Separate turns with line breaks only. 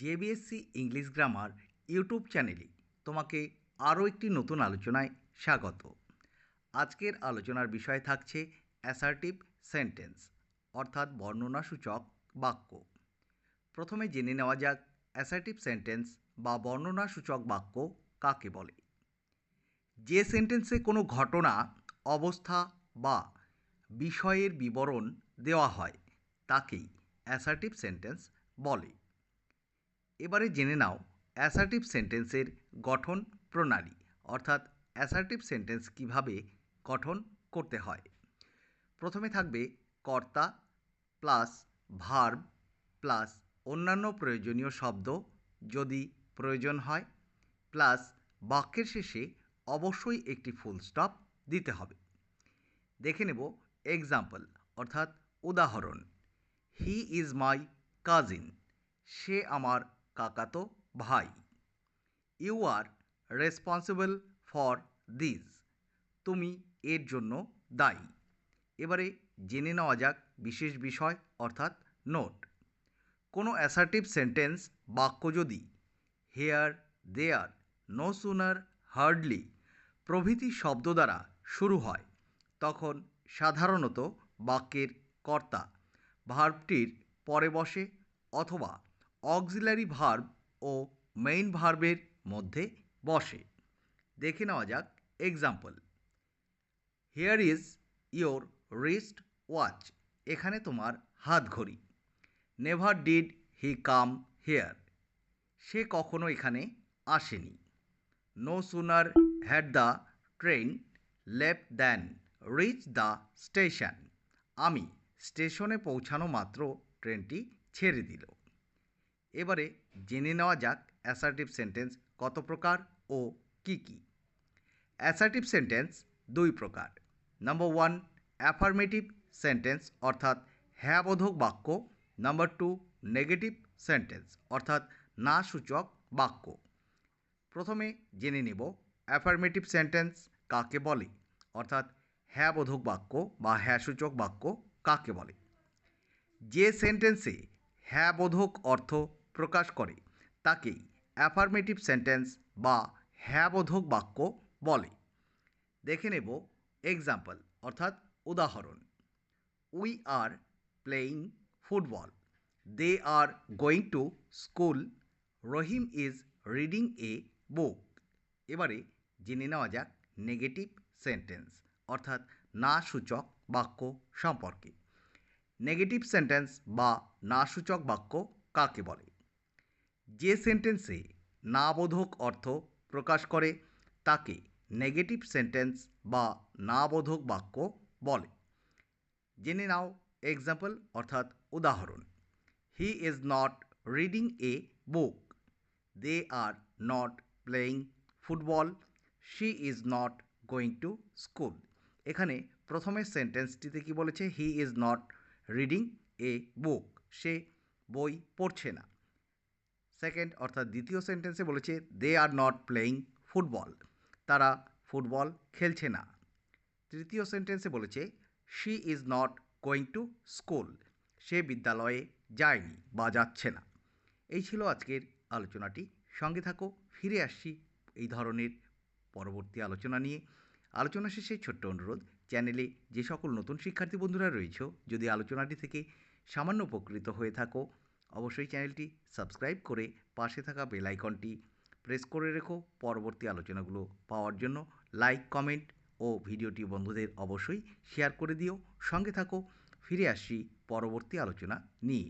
জেবিএসসি English grammar YouTube চ্যানেলে তোমাকে আরও একটি নতুন আলোচনায় স্বাগত। আজকের আলোচনার বিষয় থাকছে অ্যাসার্টিভ সেন্টেন্স অর্থাৎ বর্ণনাসূচক বাক্য। প্রথমে জেনে নেওয়া যাক অ্যাসার্টিভ সেন্টেন্স বা বর্ণনাসূচক বাক্য কাকে বলে। যে সেন্টেন্সে কোনো ঘটনা, অবস্থা বা বিষয়ের বিবরণ দেওয়া হয় তাকেই অ্যাসার্টিভ সেন্টেন্স বলে। এবারে জেনে নাও অ্যাসার্টিভ সেন্টেন্সের গঠন প্রণালী অর্থাৎ অ্যাসার্টিভ সেন্টেন্স কিভাবে গঠন করতে হয়। প্রথমে থাকবে কর্তা প্লাস ভার্ব প্লাস অন্যান্য প্রয়োজনীয় শব্দ যদি প্রয়োজন হয়, প্লাস বাক্যের শেষে অবশ্যই একটি ফুল স্টপ দিতে হবে। দেখে নেব এক্সাম্পল অর্থাৎ উদাহরণ। হি ইজ মাই কাজিন, সে আমার কাকাতো ভাই। You are responsible for this, তুমি এর জন্য দায়ী। এবারে জেনে নেওয়া যাক বিশেষ বিষয় অর্থাৎ নোট। কোনো অ্যাসার্টিভ সেন্টেন্স বাক্য যদি হেয়ার, দেয়ার, নো সুনার, হার্ডলি প্রভৃতি শব্দ দ্বারা শুরু হয় তখন সাধারণত বাক্যের কর্তা ভার্বটির পরে বসে অথবা অক্সিলারি ভার্ব ও মেইন ভার্বের মধ্যে বসে। দেখে নেওয়া যাক example. Here is your wrist watch, এখানে তোমার হাত ঘড়ি। Never did he come here, সে কখনো এখানে আসেনি। No sooner had the train left than reach the station, আমি স্টেশনে পৌঁছানো মাত্র ট্রেনটি ছেড়ে দিল। এবারে জেনে নেওয়া যাক অ্যাসার্টিভ সেন্টেন্স কত প্রকার ও কি কি। অ্যাসার্টিভ সেন্টেন্স দুই প্রকার। নাম্বার 1 অ্যাফার্মেটিভ সেন্টেন্স অর্থাৎ হ্যাঁ বোধক বাক্য। নাম্বার 2 নেগেটিভ সেন্টেন্স অর্থাৎ না সূচক বাক্য। প্রথমে জেনে নেব অ্যাফার্মেটিভ সেন্টেন্স কাকে বলে অর্থাৎ হ্যাঁ বোধক বাক্য বা হ্যাঁ সূচক বাক্য কাকে বলে। যে সেন্টেন্সে হ্যাঁ বোধক অর্থ প্রকাশ করে তাকেই অ্যাফার্মেটিভ সেন্টেন্স বা হ্যাঁ বোধক বাক্য বলে। দেখে নেব এক্সাম্পল অর্থাৎ উদাহরণ। We are playing football, they are going to school, Rahim is reading a book. এবারে জেনে নেওয়া যাক নেগেটিভ সেন্টেন্স অর্থাৎ না সূচক বাক্য সম্পর্কে। নেগেটিভ সেন্টেন্স বা না সূচক বাক্য কাকে বলে। যে সেন্টেন্সে না বোধক অর্থ প্রকাশ করে তাকে নেগেটিভ সেন্টেন্স বা না বোধক বাক্য বলে। জেনে নাও এক্সাম্পল অর্থাৎ উদাহরণ। He is not reading a book, they are not playing football, she is not going to school. এখানে প্রথমের সেন্টেন্সটিতে কি বলেছে, he is not reading a book, সে বই পড়ছে না। সেকেন্ড অর্থাৎ দ্বিতীয় সেন্টেন্সে বলেছে they are not playing football, তারা ফুটবল খেলছে না। তৃতীয় সেন্টেন্সে বলেছে she is not going to school, সে বিদ্যালয়ে যায়নি বা যাচ্ছে না। এই ছিল আজকের আলোচনাটি। সঙ্গে থাকো, ফিরে আসছি এই ধরনের পরবর্তী আলোচনা নিয়ে। আলোচনা শেষে ছোট্ট অনুরোধ, চ্যানেলে যে সকল নতুন শিক্ষার্থী বন্ধুরা রয়েছে যদি আলোচনাটি থেকে সামান্য উপকৃত হয়ে থাকো অবশ্যই চ্যানেলটি সাবস্ক্রাইব করে পাশে থাকা বেল আইকনটি প্রেস করে রেখো পরবর্তী আলোচনাগুলো পাওয়ার জন্য। লাইক, কমেন্ট ও ভিডিওটি বন্ধুদের অবশ্যই শেয়ার করে দিও। সঙ্গে থাকো, ফিরে আসছি পরবর্তী আলোচনা নিয়ে।